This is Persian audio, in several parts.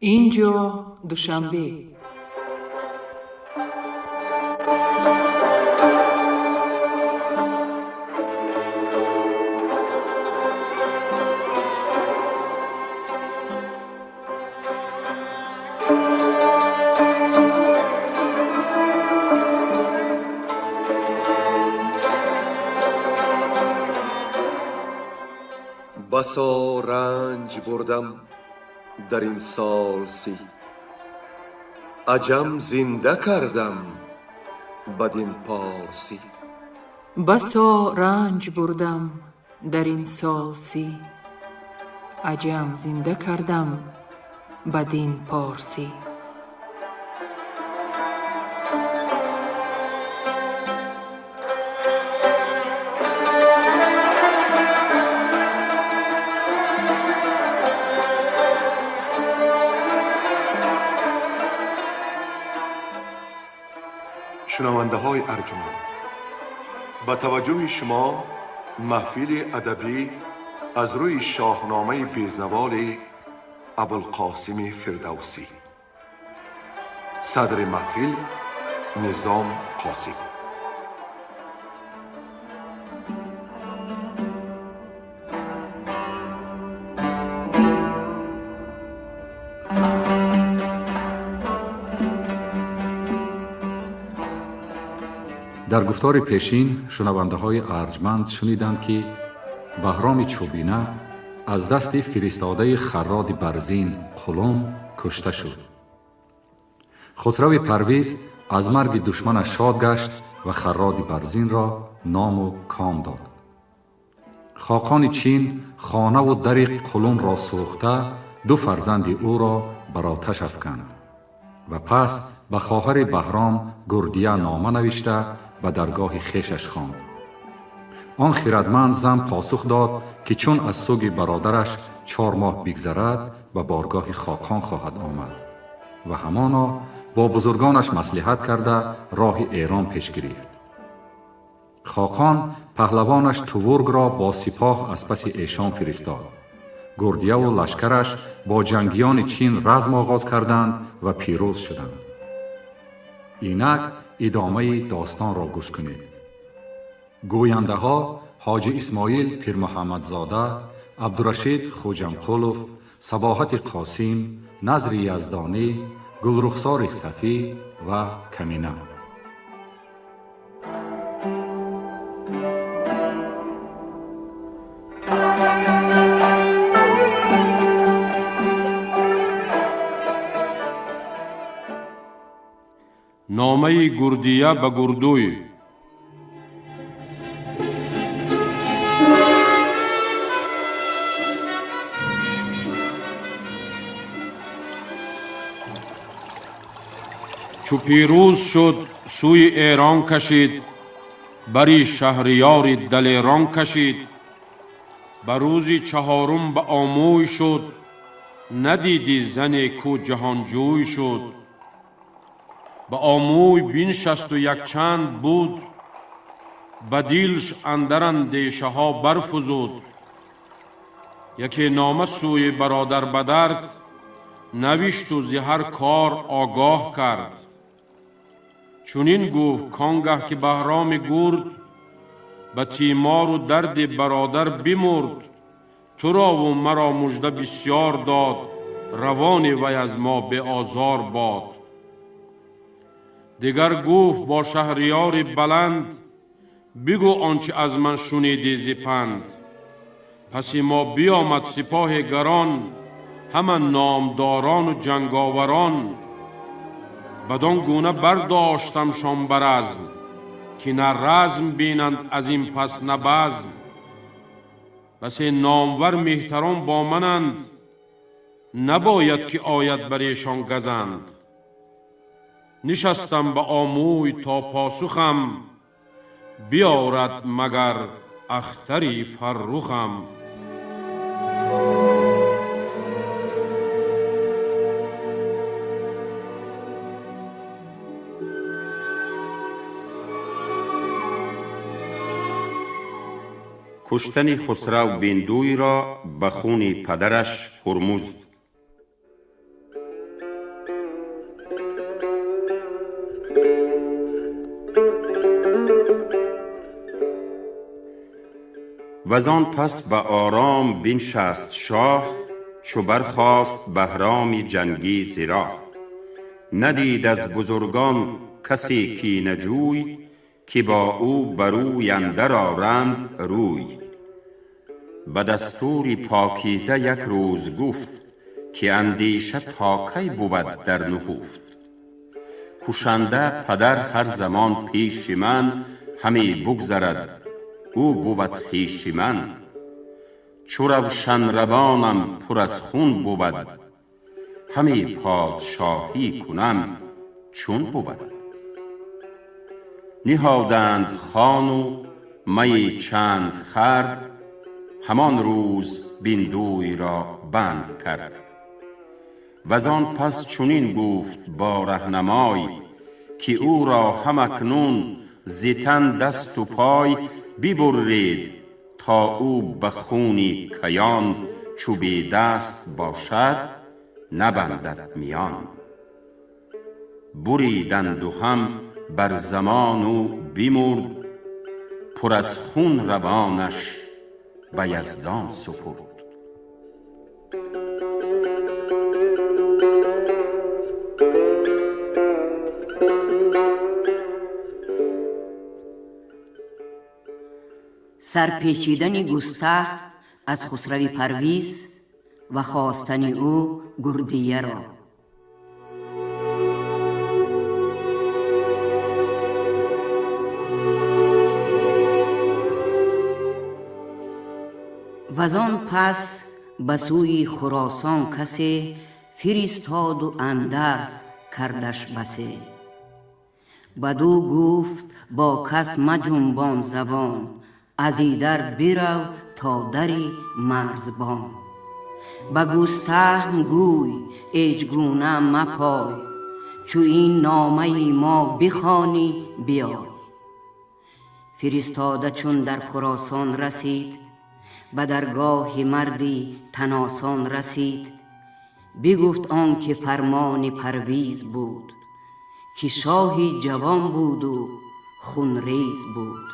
اینجا دوشنبه. بسا رنج بردم در این سال سی، عجم زنده کردم بدین پارسی. بسا رنج بردم در این سال سی، عجم زنده کردم بدین پارسی. شنونده های ارجمند، با توجه شما محفل ادبی از روی شاهنامه بیزوال ابوالقاسم فردوسی. صدر محفل نظام قاسم. در گفتار پیشین شنونده های ارجمند شنیدند که بهرام چوبینه از دست فرستاده خراد برزین قلم کشته شد. خسرو پرویز از مرگ دشمنش شاد گشت و خراد برزین را نام و کام داد. خاقان چین خانه و در قلم را سوخته دو فرزند او را بر آتش افکند و پس به خواهر بهرام گردیه نامه نوشته به درگاه خویشش خواند. آن خردمند زن پاسخ داد که چون از سوگ برادرش 4 ماه بگذرد به بارگاه خاقان خواهد آمد و همانا با بزرگانش مصلحت کرده راه ایران پیش گرفت. خاقان پهلوانش توورگ را با سپاه از پس ایشان فرستاد. گردیه و لشکرش با جنگیان چین رزم آغاز کردند و پیروز شدند. اینک ادامه داستان را گوش کنید. گوینده ها حاجی اسماعیل پیر محمدزاده، عبدالرشید خوجمقلوف، صباحت قاسم، نظر یزدانی، گلرخسار صفی و کمینه. نامه گردیه به گردوی. چو پیروز شد سوی ایران کشید، بری شهریار دلیران کشید. به روز 4 به آموی شد، ندیدی زن کو جهانجوی شد. به آموی بنشست و یک چند بود، به دلش اندر اندیشه ها برفزود. یکی نامه سوی برادر بدرد، نوشت و ز هر کار آگاه کرد. چونین گفت کانگه که بهرام گرد، به تیمار و درد برادر بمرد. تو را و مرا مژده بسیار داد، روان وی از ما به آزار باد. دیگر گفت با شهریار بلند، بگو آنچه از من شنیدی ز پند. پس ما بیامد سپاه گران، همه نامداران و جنگاوران. بدان گونه برداشتمشان به رزم، که نه رزم بینند از این پس نه بزم. بس نامور مهتران با منند، نباید که آید بر ایشان گزند. نشستم به آموی تا پاسخم، بیارد مگر اختری فرخم. کشتن خسرو بیندوی را به خون پدرش هرمزد. وزان پس به آرام بنشست شاه، چو برخاست بهرام جنگی ز راه. ندید از بزرگان کسی کینه جوی، که با او بروی اندر آرند روی. به دستور پاکیزه یک روز گفت، که اندیشه تا کی بود در نهفت. کشنده پدر هر زمان پیش من، همی بگذرد او بود خویش من. چو روشن روانم پر از خون بود، همی پادشاهی کنم چون بود. نهادند خوان و می چند خورد، همان روز بیندوی را بند کرد. وزان پس چنین گفت با رهنمای، که او را هم اکنون ز تن دست و پای ببرید، تا او به خونی کیان چو بی دست باشد نبندد میان. بریدند و هم بر زمان او بمرد، پر از خون روانش به یزدان سپرد. سرپیچیدن گسته از خسرو پرویز و خواستن او گردیه را. وزان پس به سوی خراسان کسی فرستاد و اندرز کردش بسی. بدو گفت با کس مجنبان زبان، از ایدر برو تا دری مرزبان. به گستهم گوی هیچگونه مپای، چو این نامه ما بخوانی بیای. فرستاده چون در خراسان رسید، به درگاه مردی تناسان رسید. بگفت آن که فرمان پرویز بود، که شاهی جوان بود و خونریز بود.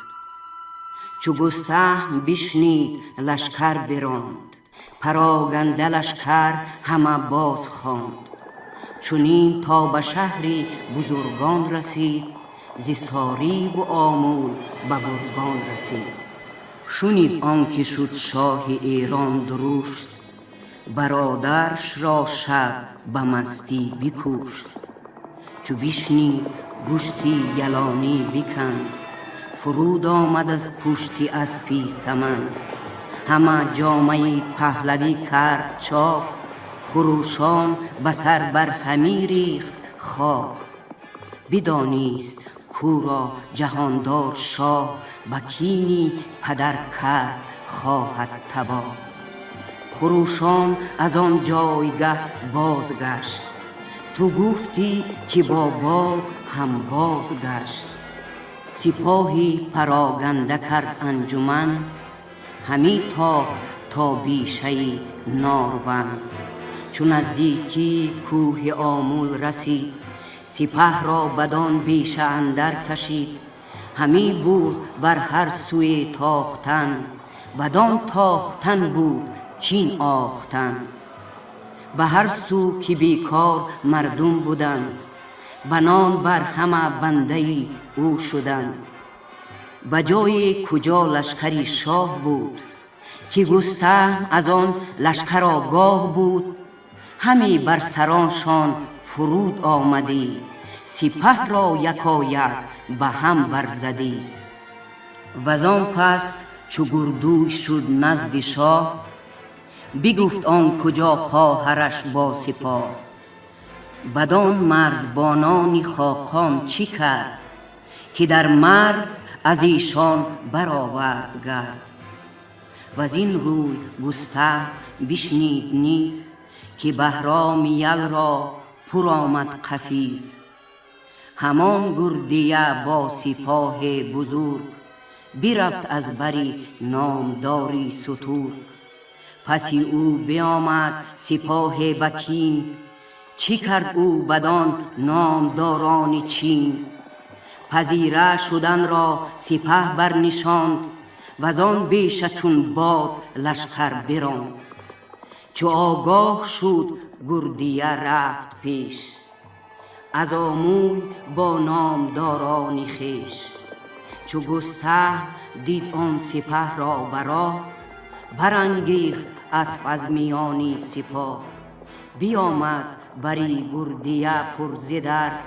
چو گستهم بشنید لشکر براند، پراگنده لشکر همه باز خواند. چنین تا به شهری بزرگان رسید، ز ساریب و آمول به گرگان رسید. شنید آنکه شد شاه ایران درشت، برادرش را شب به مستی بکشت. چو بشنید گوشتی یلانی بکند، فرود آمد از پشتی اسپی سمن. همه جامه پهلوی کرد چاک، خروشان به سر بر همی ریخت خاک. بدانیست کو را جهاندار شاه، به کینی پدر کرد خواهد تباه. خروشان از آن جایگه بازگشت، تو گفتی که با بار هم بازگشت. سپاهی پراگنده کرد انجمن، همی تاخت تا بیشه نارون. چون نزدیکی کوه آمول رسید، سپه را بدان بیشه اندر کشید. همی بود بر هر سوی تاختن، بدان تاختن بود کین آختن. به هر سو که بیکار مردم بودند، بنان بر همه بنده او شدند. به جای کجا لشکری شاه بود، که گستهم از آن لشکر آگاه بود. همی بر سرانشان فرود آمدی، سپه را یکایک به هم برزدی. وزان پس چو گردوی شد نزد شاه، بگفت آن کجا خواهرش با سپاه. بدان مرزبانان خاقان چی کرد، که در مرگ از ایشان برآورد گرد. وزین روی گستهم بشنید نیز، که بهرام یل را پر آمد قفیز. همان گردیه با سپاه بزرگ، برفت از بری نامداری ستور. پسی او بیامد سپاه بکین، چی کرد او بدان نامداران چین. پذیره شدن را سپه برنشاند، وزان بیش چون باد لشکر براند. چو آگاه شد گردیه رفت پیش، از آموی با نامدارانی خویش. چو گسته دید آن سپه را برانگیخت اسپ از میانی سپاه. بیامد بری گردیه پر ز درد،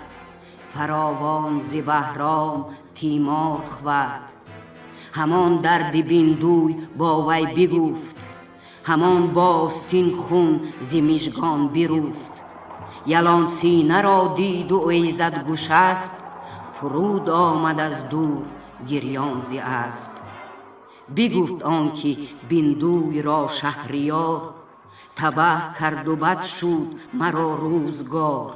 فراوان ز بهرام تیمار خورد. همان درد بیندوی با وی بگفت، همان باستین خون ز مژگان بروفت. یلان سینه را دید و ایزد گشسپ، فرود آمد از دور گریان ز اسپ. بگفت آنکه بیندوی را شهریار، تبه کرد و بد شد مرا روزگار.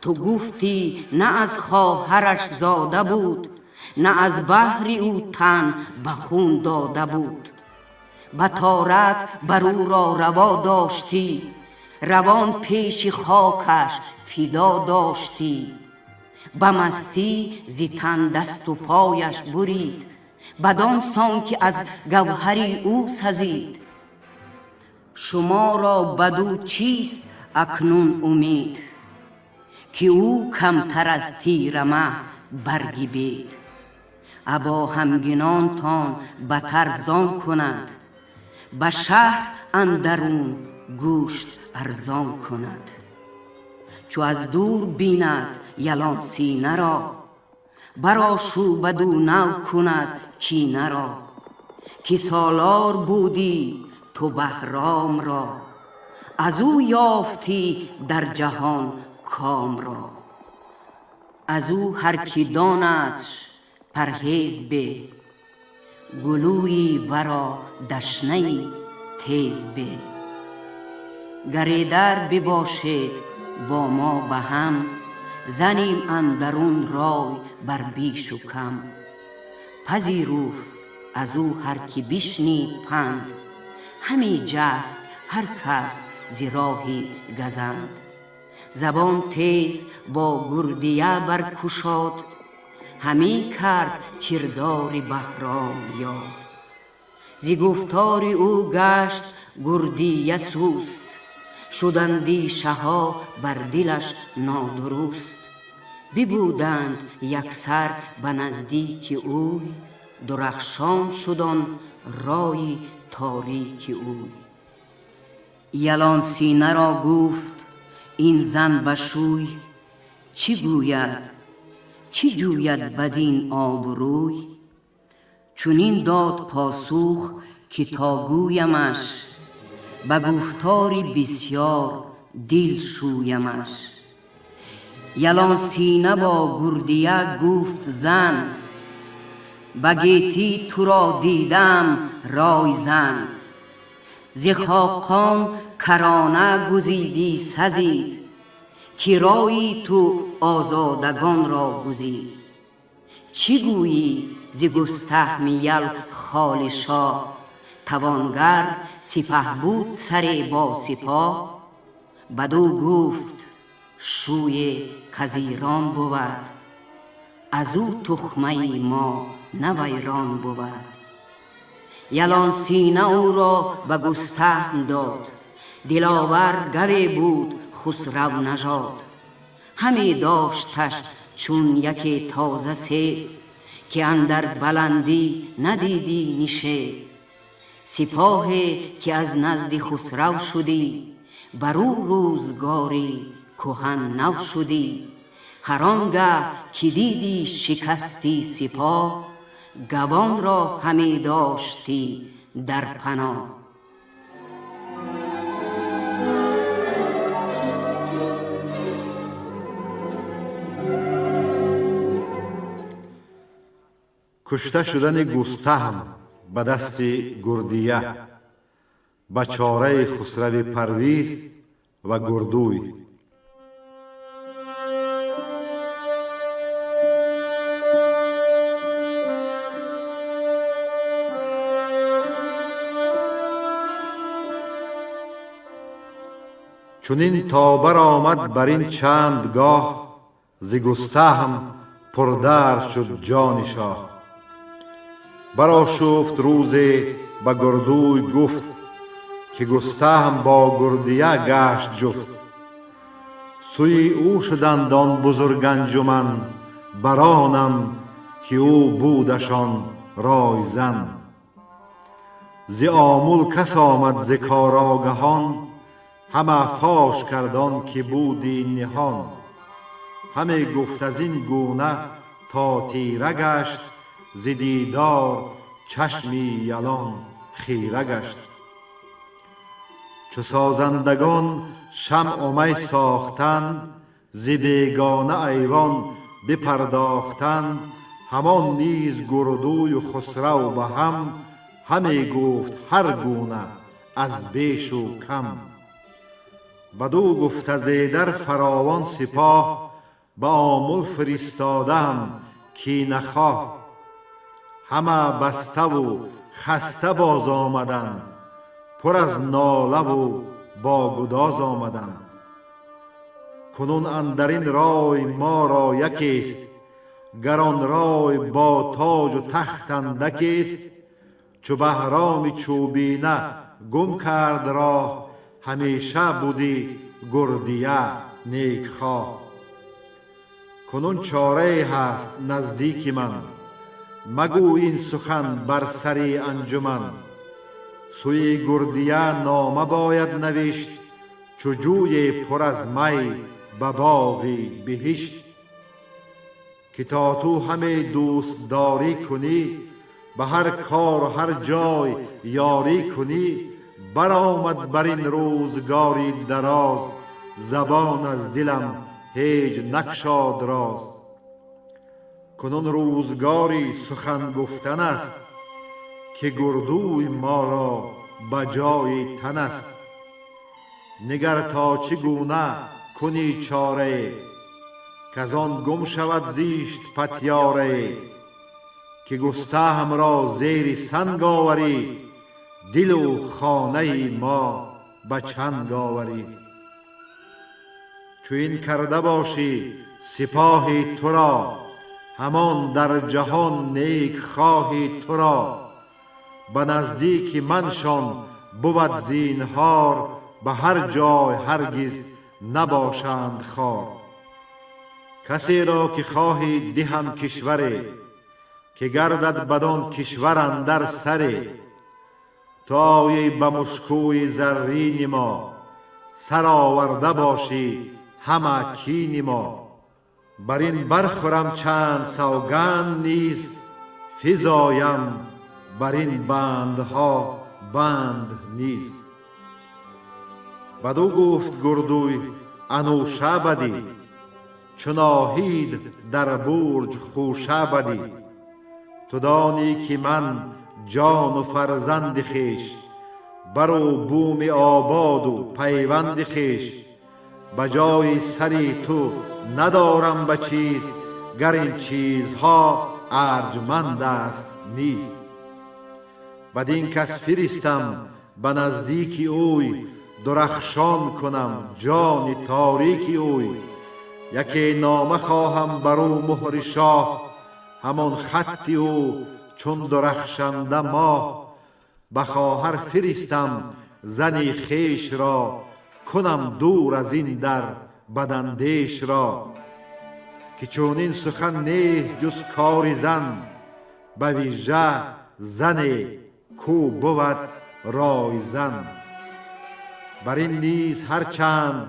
تو گفتی نه از خواهرش زاده بود، نه از بهر او تن به خون داده بود. بطارت بر او را روا داشتی، روان پیش خاکش فدا داشتی. به مستی ز تن دست و پایش برید، بدان سان که از گوهری او سزید. شما را بدو چیست اکنون امید، که او کمتر از تیر مه برگی بید. ابا همگنانتان بتر زان کند، به شهر اندرون گوشت ارزان کند. چو از دور بیند یلان سینه را، برآشوبد و نو کند کینه را. که سالار بودی تو بهرام را، از او یافتی در جهان کام را. از او هر کی داندش پرهیز به، گلوی ورا دشنه تیز به. گریدر بباشد با ما به هم، زنیم اندرون رای بر بیش و کم. پذیرفت از او هر کی بشنید پند، همی جست هر کس ز راهی گزند. زبان تیز با گردیه برگشاد، همی کرد کردار بهرام یاد. ز گفتار او گشت گردیه سوست، شد اندیشه ها بر دلش نادرست. ببودند یکسر به نزدیک اوی، درخشان شد آن رای تاریک اوی. یلان سینه را گفت این زن به شوی، چی گوید چی جوید بدین آبروی؟ چنین داد پاسخ که تا گویمش، به گفتاری بسیار دل شویمش. یلان سینه با گردیه گفت زن، به گیتی تو را دیدم رای زن. ز خاقان کرانه گزیدی سزید، که رایی تو آزادگان را گزید. چی گویی ز گستهم یل خال شاه، توانگر سپه بود سر با سپاه. بدو گفت شوی کزیران بود، از او تخمه ما نه ویران بود. یلان سینه او را به گستهم داد، دلاور گوی بود خسرو نژاد. همی داشتش چون یکی تازه سیب، که اندر بلندی ندیدی نشیب. سپاهی که از نزد خسرو شدی، بر او روزگاری کهن نو شدی. هر آنگه که دیدی شکستی سپاه، گوان را همی داشتی در پناه. کشته شدن گستهم به دست گردیه، به چاره خسرو پرویز و گردوی. چنین تا بر آمد بر این چند گاه، ز گستهم پردرد شد جان شاه. برآشفت روزی به گردوی گفت که گستهم با گردیه گشت جفت. سوی او شدند آن بزرگ انجمن، برانم که او بودشان رایزن. ز آمل کس آمد ز کارآگهان، همه فاش کردان که بودی نهان. همه گفت از این گونه تا تیره گشت، ز دیدار چشمی یلان خیره گشت. چو سازندگان شمع می ساختند، ز بیگانه ایوان بپرداختند. همان نیز گردوی و خسرو به هم، همه گفت هر گونه از بیش و کم. بدو گفت زیدر فراوان سپاه، به آمل فرستادم کینه خواه. همه بسته و خسته باز آمدند، پر از ناله و با گداز آمدند. کنون اندرین رای ما را یکیست، گران رای با تاج و تخت اندکیست. چو بهرام چوبینه گم کرد راه، همیشه بودی گردیه نیک خواه. کنون چاره هست نزدیک من، مگو این سخن بر سری انجمن. سوی گردیه نامه باید نوشت، چو جوی پر از می به باغی بهشت. که تا تو همه دوست داری کنی، به هر کار و هر جای یاری کنی. برآمد بر این روزگاری دراز، زبان از دلم هیچ نگشاد راز. کنون روزگاری سخن گفتن است، که گردوی ما را به جای تن است. نگر تا چگونه کنی چاره، کز آن گم شود زیشت پتیاره. که گستهم را زیر سنگ آوری، دل و خانه ما به چنگ آوری. چو این کرده باشی سپاهی تو را، همان در جهان نیک خواهی تو را. به نزدیک منشان بود زینهار، به هر جای هرگز نباشند خوار. کسی را که خواهی دهم کشوری، که گردد بدان کشور اندر سری. تو آیی به مشکوی زرین ما، سر آورده باشی همه کین ما. بر این برخورم چند سوگند نیز، فزایم بر این بندها بند نیز. بدو گفت گردوی انوشه بدی، چو ناهید در برج خوشه بدی. تو دانی که من جان و فرزند خویش، برو بوم آباد و پیوند خویش. به جای سری تو ندارم به چیز، گر این چیزها ارجمند است نیز. بدین کس فرستم به نزدیک اوی، درخشان کنم جان تاریک اوی. یکی نامه خواهم بر او مهر شاه، همان خط او چون درخشنده ماه. به خواهر فرستم زنی خویش را، کنم دور از این در بداندیش را. که چون این سخن نیست جز کار زن، به ویژه زن کو بود رایزن. بر این نیز هر چند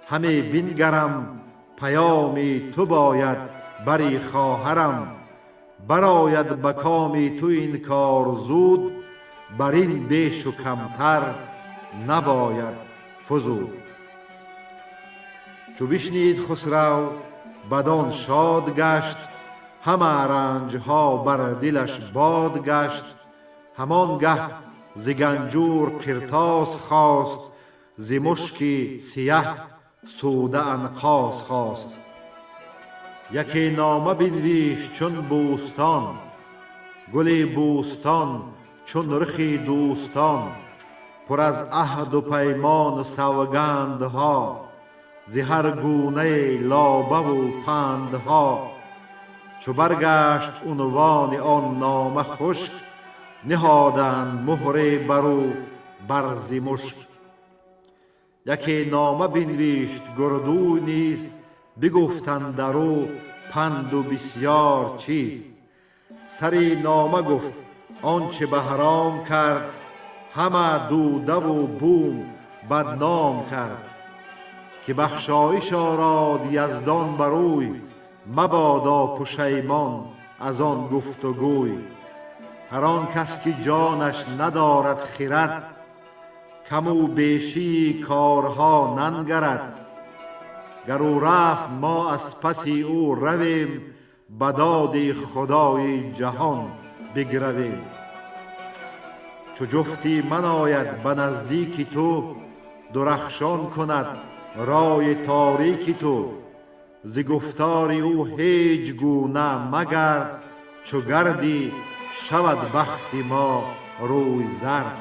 همه بنگرم، پیامی تو باید بری خواهرم. براید به کامی تو این کار زود، بر این بیش و کمتر نباید فزود. چو بشنید خسرو بدان شاد گشت، همه رنجها بر دلش باد گشت. همان گه ز گنجور قرطاس خواست، ز مشکی سیه سوده انقاس خواست. یکی نامه بنویشت چون بوستان، گل بوستان چون رخی دوستان. پر از عهد و پیمان و سوگندها، ز هر گونه لابه و پندها. چو برگشت عنوان آن نامه خشک، نهادند مهره برو برزی مشک. یکی نامه بنوشت گردوی نیز، بگفتند درو پند و بسیار چیز. سری نامه گفت آنچه بهرام کرد، همه دوده و بوم بدنام کرد. که بخشایش آراد یزدان بروی، مبادا پشیمان از آن گفت و گوی. هر آن کس که جانش ندارد خرد، کم و بیشی کارها ننگرد. گر او رفت ما از پسی او رویم، به داد خدای جهان بگرویم. چو جفتی من آید به نزدیک تو، درخشان کند رای تاریک تو. ز گفتار او هیچ گونه مگرد، چو گردی شود بخت ما روی زرد.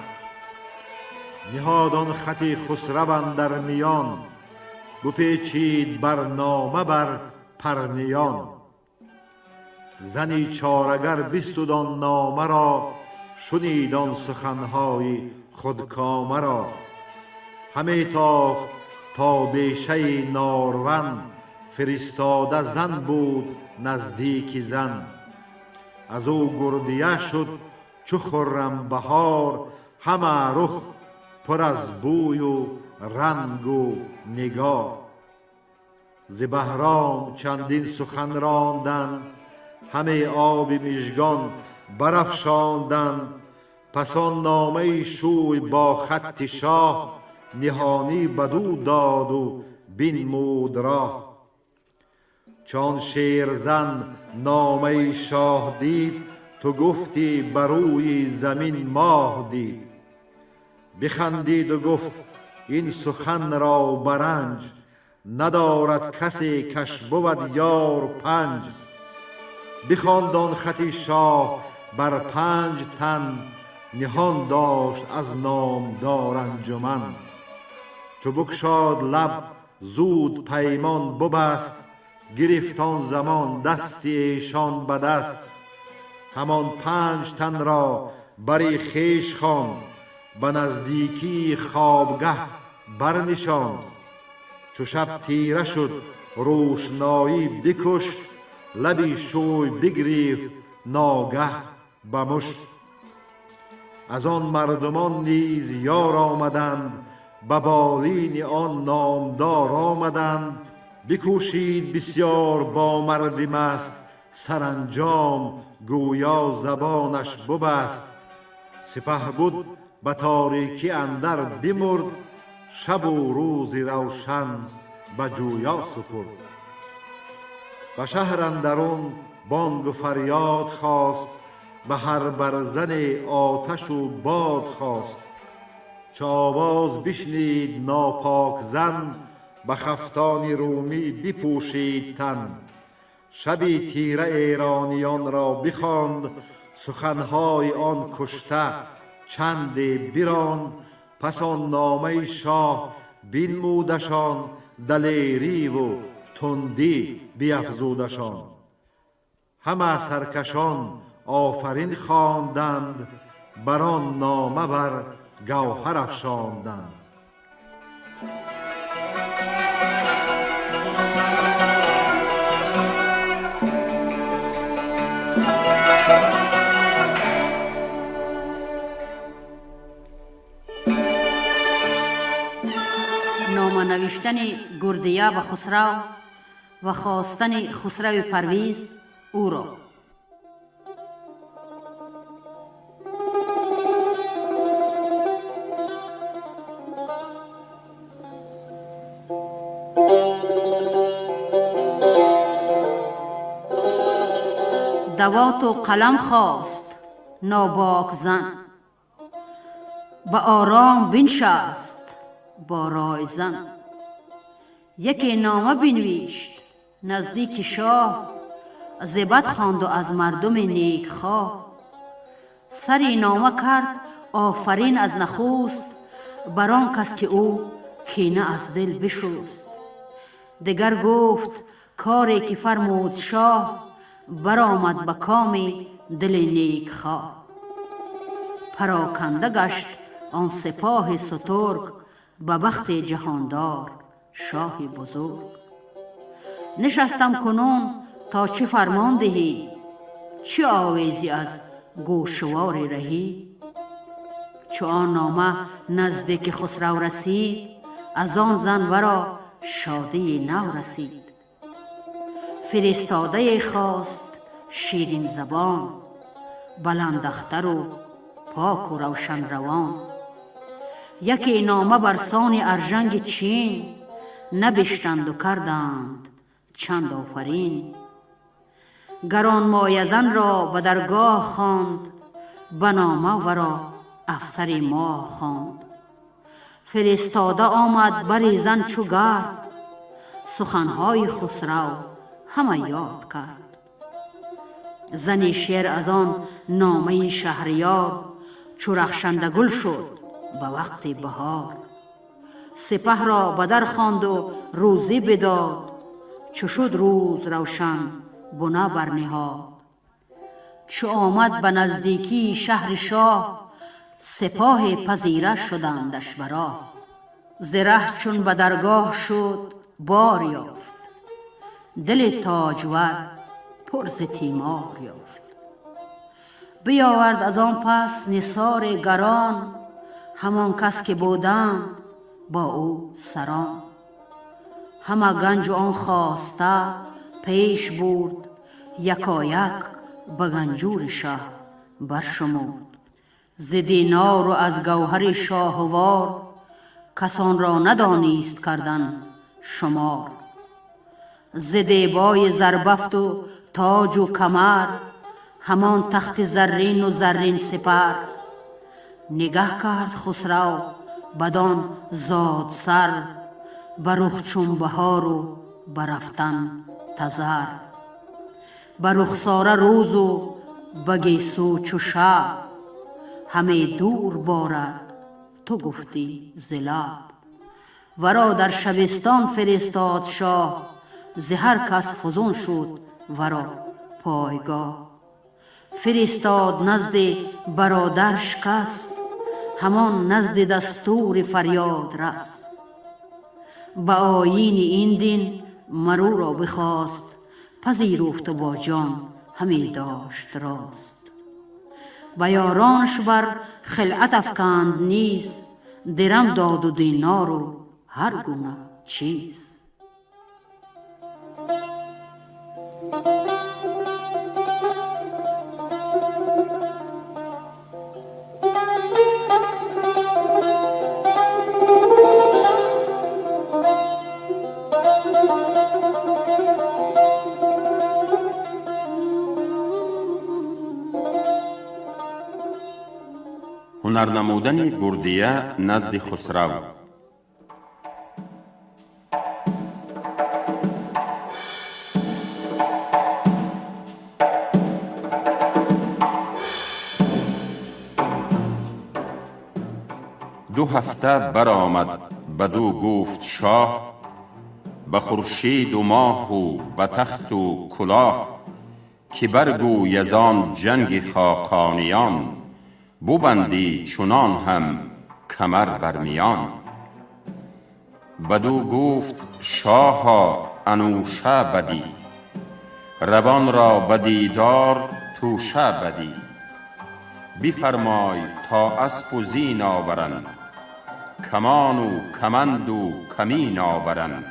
نهاد آن خط خسرو اندر میان، بپیچید برنامه بر پرنیان. زنی چارگر بستود آن نامه را، شنید آن سخنهای خودکامه را. همی تاخت تا بیشه نارون، فرستاده زن بود نزدیک زن. از او گردیه شد چو خرم بهار، همه رخ پر از بوی و رنگ و نگار. ز بهرام چندین سخن راندند، همه آب مژگان برافشاندند. پس آن نامه شوی با خط شاه، نهانی بدو داد و بنمود راه. چون شیرزن نامه شاه دید، تو گفتی بروی زمین ماه دید. بخندید و گفت این سخن را برنج، ندارد کسی کش بود یار پنج. بخواند آن خط شاه بر 5 تن، نهان داشت از نامدار انجمن. چو بگشاد لب زود پیمان ببست، گرفت آن زمان دستی ایشان به دست. همان 5 تن را بر خویش خواند، به نزدیکی خوابگه برنشاند. چو شب تیره شد روشنایی بکشت، لبی شوی بگرفت ناگه به مشت. از آن مردمان نیز یار آمدند، به بالین آن نامدار آمدند. بکوشید بسیار با مردی مست، سرانجام گویا زبانش ببست. سپهبد به تاریکی اندر بمرد، شب و روز روشن به جویا سپرد. به شهر اندرون بانگ و فریاد خاست، به هر برزن آتش و باد خواست. چو آواز بشنید ناپاک زن، به خفتان رومی بپوشید تن. شبی تیره ایرانیان را بخواند، سخنهای آن کشته چندی براند. پس آن نامه شاه بنمودشان، دلیری و تندی بیفزودشان. همه سرکشان آفرین خواندند، بر آن نامه بر گوهر افشاندند. نامه نوشتن گردیه به خسرو و خواستن خسرو پرویز او را. دوات و قلم خواست ناباک زن، به آرام بنشست با رای زن. یکی نامه بنوشت نزدیک شاه، زبد خواند و از مردم نیک خواه. سری نامه کرد آفرین از نخست، بر آن کس که او کینه از دل بشست. دگر گفت کاری که فرمود شاه، برآمد به کام دل نیک خواه. پراکنده گشت آن سپاه سترگ به بخت جهاندار شاه بزرگ. نشستم کنون تا چه فرمان دهی، چه آویزی از گوشوار رهی. چو آن نامه نزدیک خسرو رسید، از آن زن ورا شادی نو رسید. فرستاده خواست شیرین زبان، بلند اختر و پاک و روشن روان. یکی نامه برسان ارژنگ چین، نبشتند و کردند چند آفرین. گران مایه زن را به درگاه خواند، به نامه ورا افسر ماه خواند. فرستاده آمد بر زن چو گرد، سخنهای خسرو همه یاد کرد. زن شیر از آن نامه شهریار، چو رخشنده گل شد به وقت بهار. سپه را به در خواند و روزی بداد، چو شد روز روشن بنه برنهاد. چو آمد به نزدیکی شهر شاه، سپاه پذیره شدندش به راه. ز ره چون به درگاه شد بار یافت، دل تاجور پر ز تیمار یافت. بیاورد از آن پس نثار گران، همان کس که بودند با او سران. همه گنج و آن خواسته پیش برد، یکایک به گنجور شه برشمرد. ز دینار و از گوهر شاهوار، کسان را ندانست کردن شمار. ز دیبای زربفت و تاج و کمر، همان تخت زرین و زرین سپر. نگه کرد خسرو بدان زاد سر، به رخ چون بهار و به رفتن تذر. به رخساره روز و به گیسو چو شب، همه دور بارد تو گفتی ز لب. ورا در شبستان فرستاد شاه، ز هر کس فزون شد ورا پایگاه. فرستاد نزد برادرش کس، همان نزد دستور فریاد رس. به آیین این دین مرو را بخواست، پذیرفت و با جان همی داشت راست. به یارانش بر خلعت افکند نیز، درم داد و دینار و هر گونه چیز. هنر نمودن بردیه نزد خسرو. دو هفته برآمد بدو گفت شاه، به خورشید و ماه و به تخت و کلاه. که برگوی از آن جنگ خاقانیان، ببندی چنان هم کمر بر میان. بدو گفت شاها انوشه بدی، روان را به دیدار توشه بدی. بفرمای تا اسپ و زین آورند، کمان و کمند و کمین آورند.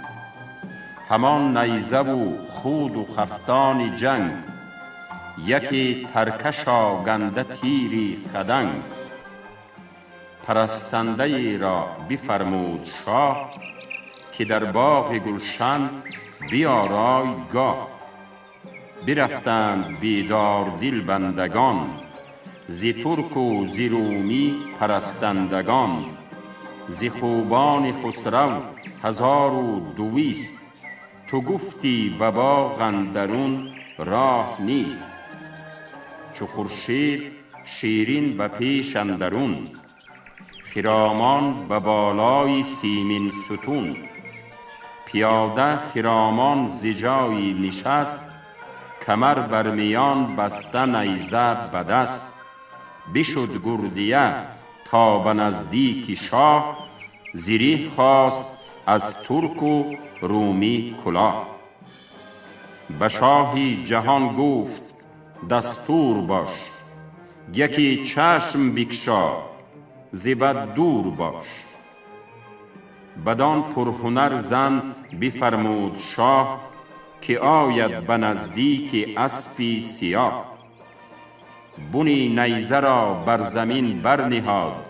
همان نیزه و خود و خفتان جنگ، یکی ترکش آگنده تیری خدنگ. پرستنده ای را بفرمود شاه، که در باغ گلشن بیارای گاه. برفتند بیدار دل بندگان، ز ترک و ز رومی پرستندگان. ز خوبان خسرو 1200، تو گفتی به باغ اندرون راه نیست. چو خورشید شیرین به پیش اندرون، خرامان به بالای سیمین ستون. پیاده خرامان ز جایی نشست، کمر بر میان بسته نیزه به دست. بشد گردیه تا به نزدیک شاه، زیری خواست از ترک و رومی کلاه. به شاهی جهان گفت دستور باش، یکی چشم بکشا ز بد دور باش. بدان پرهنر زن بفرمود شاه، که آید به نزدیک اسپی سیاه. بنی نیزه را بر زمین برنهاد،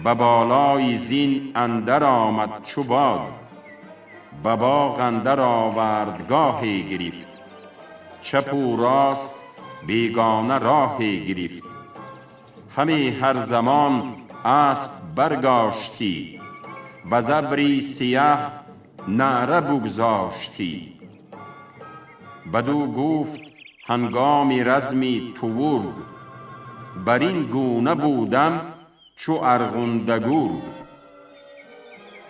به بالای زین اندر آمد چو باد. به باغ اندر آوردگاهی گرفت، چپ و راست بیگانه راهی گرفت. همی هر زمان اسب برگاشتی، و ز ابری سیه نعره بگذاشتی. بدو گفت هنگام رزمی تورگ، بر این گونه بودم چو ارغنده گرگ.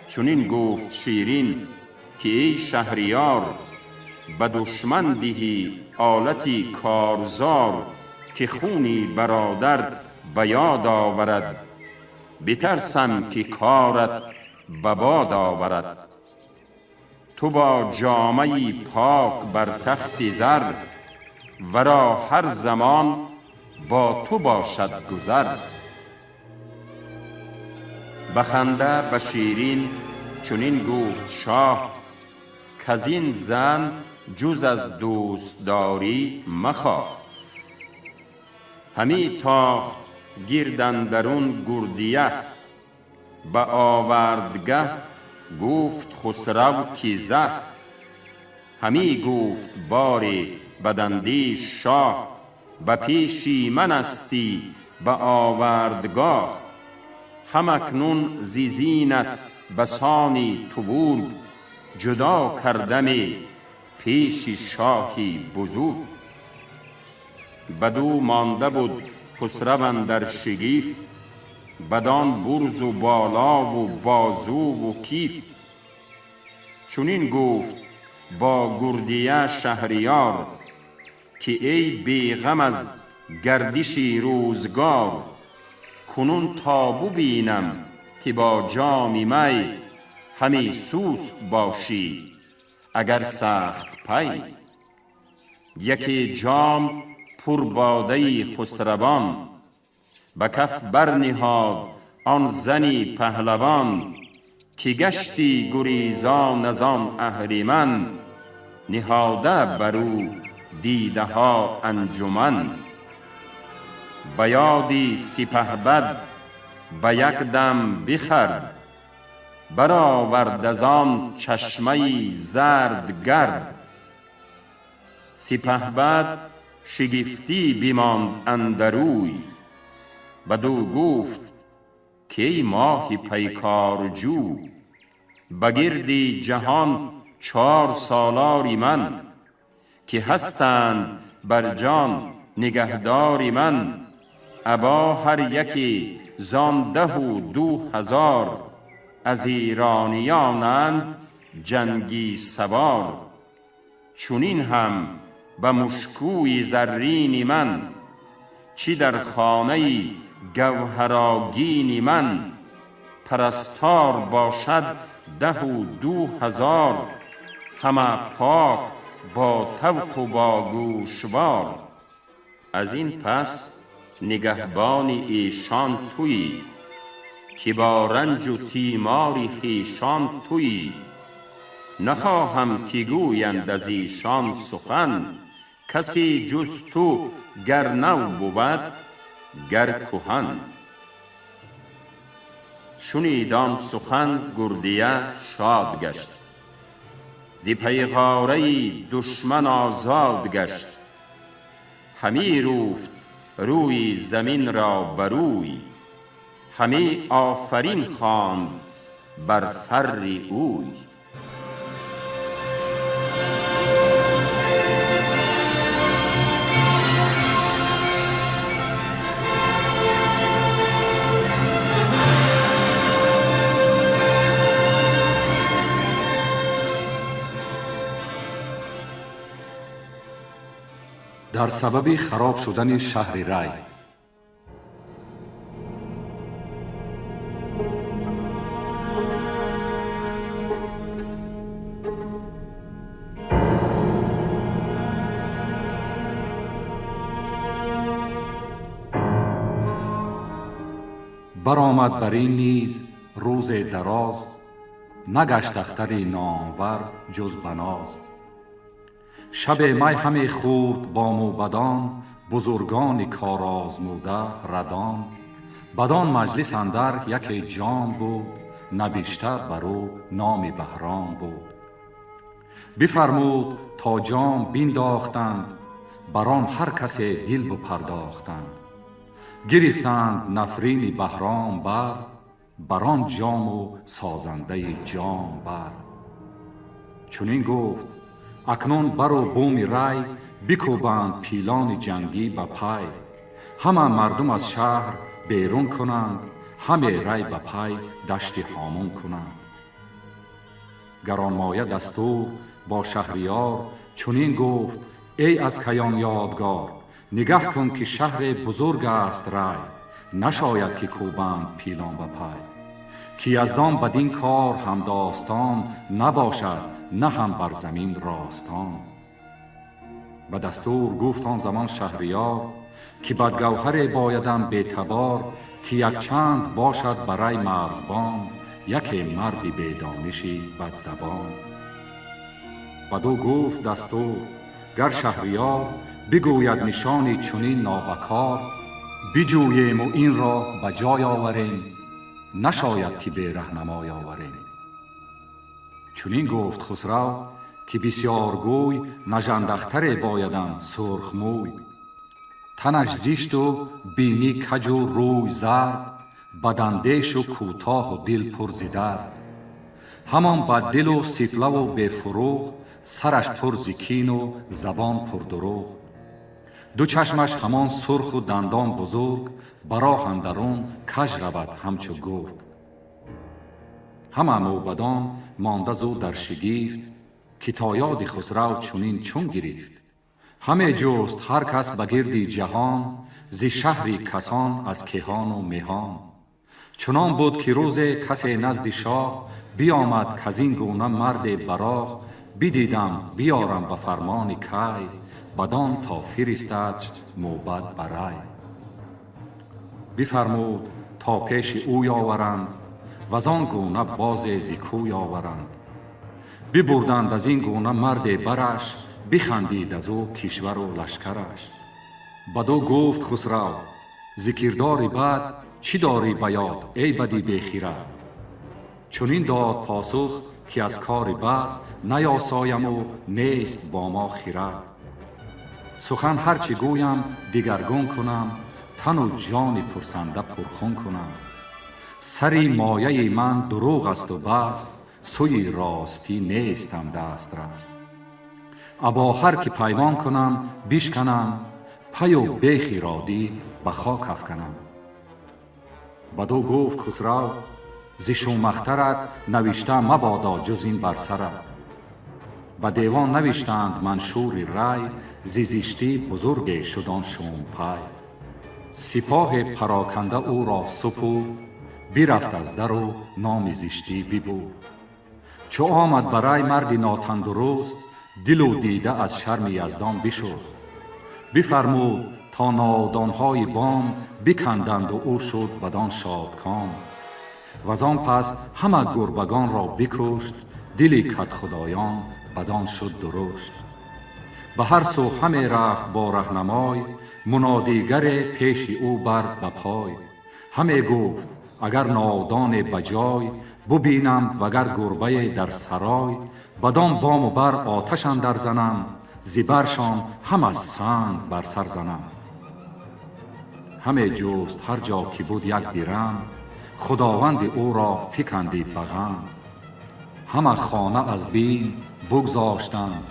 چنین گفت شیرین که ای شهریار، به دشمن دهی آلتی کارزار. که خونی برادر به یاد آورد، بترسم که کارت به باد آورد. تو با جامه پاک بر تخت زر، ورا هر زمان با تو باشد گذر. بخنده به شیرین چنین گفت شاه، کز این زن جز از دوستداری مخواه. همی تاخت گرد اندرون گردیه، به آوردگه گفت خسرو که زه. همی گفت باری بداندیش شاه، به پیشی من استی به آوردگاه. هم اکنون ز زینت بسانی تورگ، جدا کردمی پیش شاهی بزرگ. بدو مانده بود خسرو اندر شگفت، بدان برز و بالا و بازو و کیف. چنین گفت با گردیه شهریار، که ای بیغم از گردشی روزگار. کنون تا ببینم که با جام می، همی سوست باشی اگر سخت پی. یکی جام پر باده خسروان، به کف برنهاد آن زنی پهلوان. که گشتی گریزان از آن اهریمن، نهاده برو دیده ها انجمن. به یادی سپهبد به یک دم بخورد، برآورد از آن چشمه زرد گرد. سپهبد شگفتی بماند اندروی، بدو گفت که ای ماه پیکار جو. به گردی جهان 4 سالاری من، که هستند بر جان نگهداری من. ابا هر یکی زان 10,000 از ایرانیانند جنگی سوار. چنین هم به مشکوی زرین من، چی در خانه گوهرآگین من. پرستار باشد 10,000، همه پاک با طوق و با گوشوار. از این پس نگهبان ایشان تویی، که با رنج و تیمار خویشان تویی. نخواهم که گویند از ایشان سخن، کسی جز تو گر نو بود گر کهن. شنید آن سخن گردیه شاد گشت، ز پیغاره دشمن آزاد گشت. همی روفت روی زمین را بروی، همی آفرین خواند بر فر اوی. در سبب خراب شدن شهر ری، برآمد بر این نیز روز دراز، نگشت اختری نامور جز بناز. شب می همی خورد با موبدان، بزرگان کار آزموده ردان. بدان مجلس اندر یک جام بود، نبشته بر او نام بهرام بود. بفرمود تا جام بینداختند، بر آن هر کس دل بپرداختند. گرفتند نفرین بهرام بر آن جام و سازنده جام بر. چنین گفت اکنون بر و بوم رای، بکوبند پیلان جنگی به پای. همه مردم از شهر بیرون کنند، همه رای به پای دشت هامون کنند. گرانمایه دستور با شهریار چنین گفت ای از کیان یادگار. نگه کن که شهر بزرگ است رای، نشاید که کوبند پیلان به پای. که یزدان بدین کار هم داستان، نباشد نه هم بر زمین راستان. به دستور گفت آن زمان شهریار، که بدگوهر بایدم بی‌تبار. که یک چند باشد برای مرزبان، یک مردی بیدانشی بدزبان. بدو گفت دستور گر شهریار، بگوید نشانی چنین نابکار. بجوییم و این را به جای آوریم، نشاید که بی رهنمای آوریم. چنین گفت خسرو که بسیار گوی، نژندختر بایدم سرخ موی. تنش زیشت و بینی کج و روی زرد، بداندیش و کوتاه و دل پر ز درد. همان بد دل و سفله و بی فروغ، سرش پر ز کین و زبان پر دروغ. دو چشمش همان سرخ و دندان بزرگ، براه اندرون کژ رود همچو گرگ. همه موبدان مانده زو در شگفت، که تا یاد خسرو چنین چون گرفت. همه جست هر کس به گرد جهان، ز شهری کسان از کهان و مهان. چنان بود که روز کسی نزد شاه، بیامد کزین گونه مرد براق. بدیدم بیارم به فرمان کی، بدان تا فرستد موبد برای. بفرمود تا پیش اوی آورند، وزان گونه باز ز کوی آورند. ببردند از این گونه مرد برش، بخندید از او کشور و لشکرش. بدو گفت خسرو ز کردار بد، چی داری به یاد ای بدی بیخرد. چنین داد پاسخ که از کار بد، نیاسایم و نیست با ما خرد. سخن هرچی گویم دگرگون کنم، تن و جان پرسنده پرخون کنم. سری مایه من دروغ است و بس، سوی راستی نیستم دست رست. ابا هر که پیمان کنم بشکنم، پی و بیخ رادی به خاک افکنم. بدو گفت خسرو ز شومخترت، نوشته مبادا جز این بر سرت. به دیوان نوشتند منشور رای، ز زشتی بزرگ شد آن شومپای. سپاه پراکنده او را سپرد، برفت از در و نام زشتی ببرد. چو آمد برای مردی ناتندرست، دل و دیده از شرم یزدان بشست. بفرمود تا نادانهای بام، بکندند و او شد بدان شادکام. وزان پس همه گربگان را بکشت، دل کدخدایان بدان شد درشت. به هر سو همه رفت با رهنمای، منادیگر پیش او بر به پای. همه گفت اگر نادان بجای، ببینم وگر گربه در سرای. بدان بام و بر آتش اندر زنم، زبرشان هم از سنگ بر سر زنم. همه جست هر جا که بود یک درم، خداوند او را فکندی به غم. همه خانه از بیم بگذاشتند،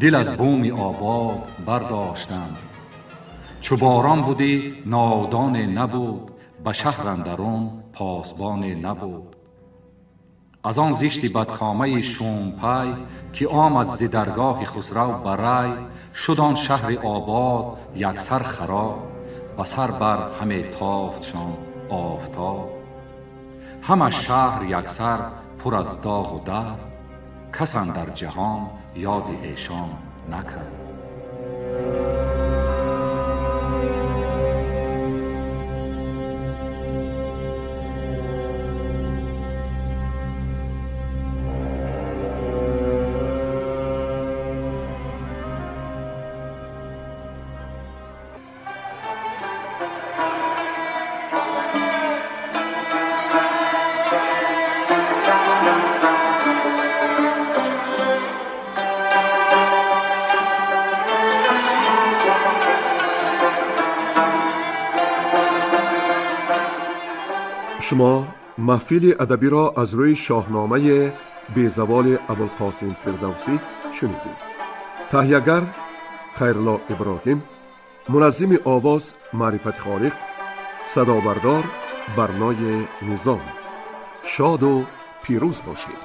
دل از بوم آباد برداشتند. چو باران بودی نادان نبود، به شهر اندرون پاسبان نبود. از آن زشت بدکامه شومپی، که آمد ز درگاه خسرو برای. شد آن شهر آباد یک سر خراب، به سر بر همه تافتشان آفتاب. همه شهر یک سر پر از داغ و درد، کس اندر جهان یاد ایشان نکرد. شما محفل ادبی را از روی شاهنامه بیزوال ابوالقاسم فردوسی شنیدید. تهیه‌گر خیرالله ابراهیم، منظم آواز معرفت خالق، صدابردار برنای نظام. شاد و پیروز باشید.